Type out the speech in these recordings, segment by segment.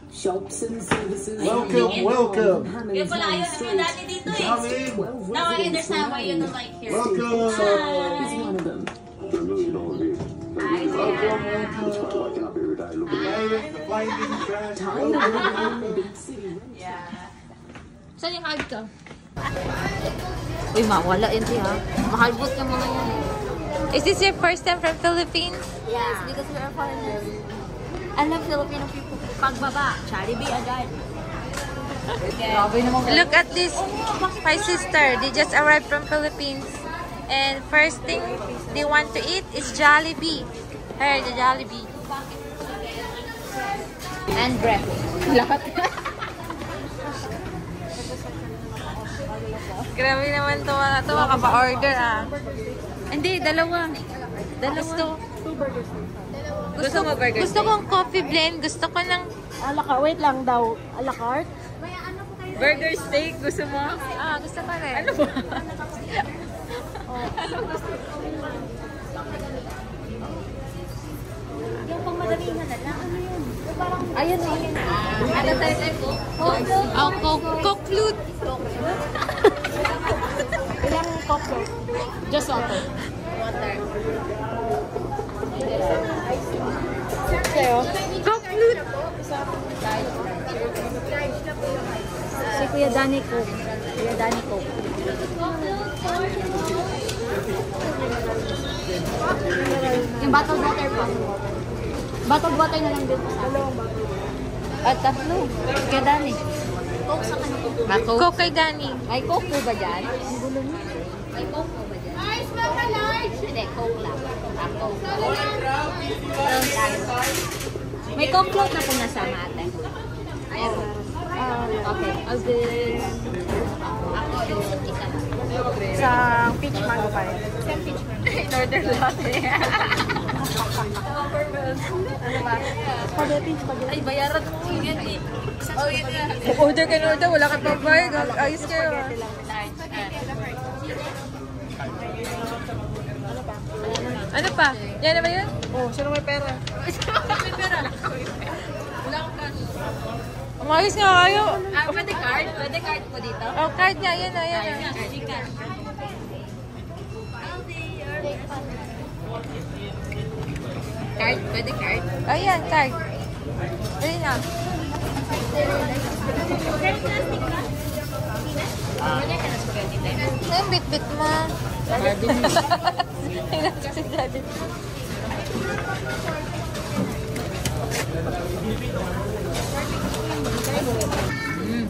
Shops and services. Welcome. Kaya pala ayaw naman dati dito eh. Now I understand why you don't like here. Welcome. Is one of them. Saan yung card ka? Uy, mawala yun siya. Mahalbot ka mga yan eh. Is this your first time from Philippines? Yes, because we are foreigners. I love Filipino people. Pagbaba, Jollibee agad. Look at this. My sister, they just arrived from Philippines. And first thing they want to eat is Jollibee. Here, the Jollibee. And bread. Lahat. Grabe naman to mga to. Makapa-order ah. Hindi, dalawa. Gusto mo burger? Gusto kong coffee blend. Gusto ko ng Wait lang daw. A la carte? burger steak. Gusto mo? Ah, gusto ko rin. Ano ba? Ano gusto mo? Yung pang madalingan na lang. Ano yun? Parang... Ayun na. Ano tayo ko? Oh, Coke flute. Ilang coke? Just water. Sa'yo? Coke flute. Si Kuya Danny Coke. Kuya Danny Coke. Yung bottled water pa. Bottled water na lang din. Dalawang bottle. At tatlo. Kaya Dani. Coke sa kanito. Coke kay Danny. May Coke po ba dyan? Ang gulo mo. May Coke po ba dyan? Ice, mga large! Hindi, Coke lang. Coke. May Coke float na po nasama ate. Meron. Okay. As in... Ako yung isa lang. Sa peach mango pa rin. Sa peach mango. In-order lahat eh. Spaghetti. Ay, bayaran mo yan eh. Oh, yun na. Order ka na order. Wala ka pang bayad. Ayos kayo ah. Ano pa? Yan na ba yun? Oh, sino may pera? May pera. Wala akong cash. Umayos nga kayo. Pwede card? Pwede card po dito? Oh, card niya. Yan na, yan na. Card? Pwede card? Ayan, card. Dali na. Pwede ka na spaghetti tayo. Yung bit-bit mo. Si Daddy.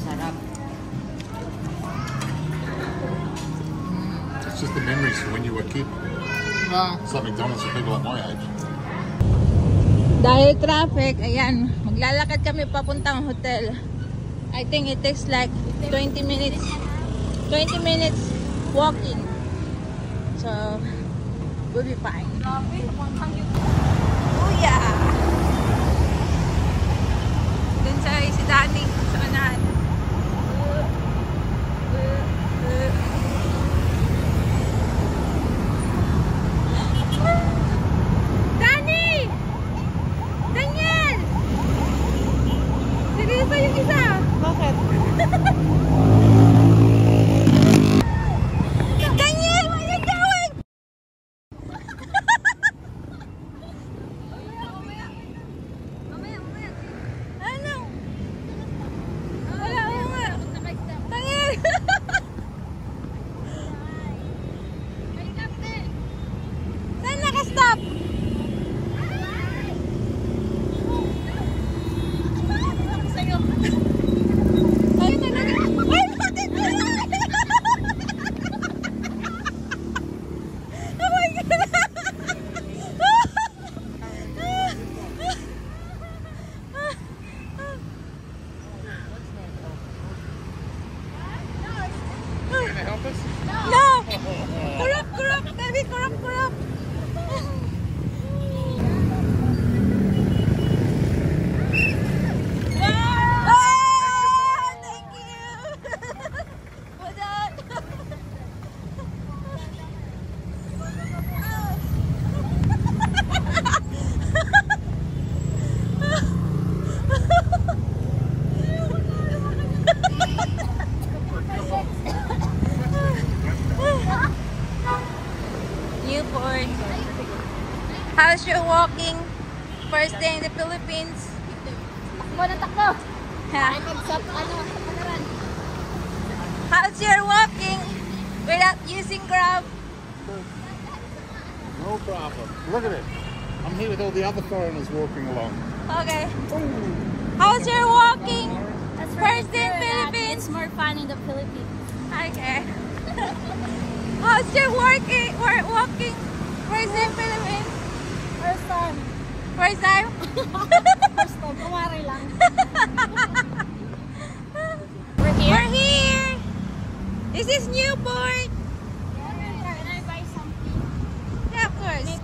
Sarap. It's just the memories from when you were a kid. It's like McDonald's for people at my age. Dahil traffic, ayan, maglalakad kami papuntang hotel. I think it takes like 20 minutes. 20 minutes walking. So, we'll be fine. Oh yeah! Dun sa si Danny, sa unahan. Danny! Daniel! Seryoso yung isa? Bakit? Daniel, what are you doing? First day in the Philippines. Takbo na takbo. Yeah. Ay, mag-stop, panaran. How's your walking without using Grab? No problem. Look at it. I'm here with all the other foreigners walking along. Okay. How's your walking? That's First day in good. Philippines. It's more fun in the Philippines. Okay. How's your walking? First day in Philippines? First time. First time? First time. Kumari lang. We're here. This is Newport. Can I buy something? Yeah, of course.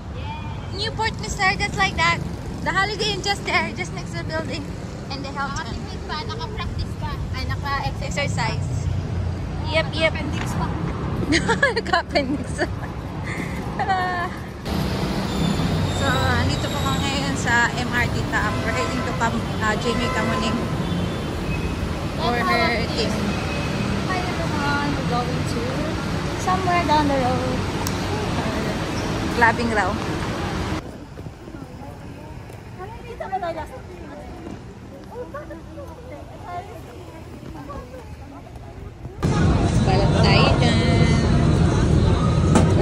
Newport, Mr. That's like that. The Holiday Inn just there, just next to the building. And the Hilton. Nakatipid pa, naka-practice pa. Ay, naka-exercise. Yep. Appendix pa. Naka-appendix. So, andito po kami ngayon sa MRT Top. We're heading to Jamie Kamuning for her team. Hi everyone, we're going to somewhere down the road. Clubbing raw. Kita ba tayo last? Balat tayo dyan.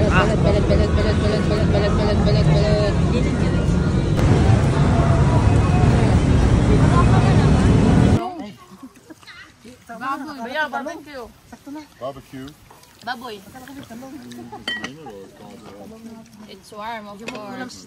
Balat. Barbecue. Baboy. It's warm, of course.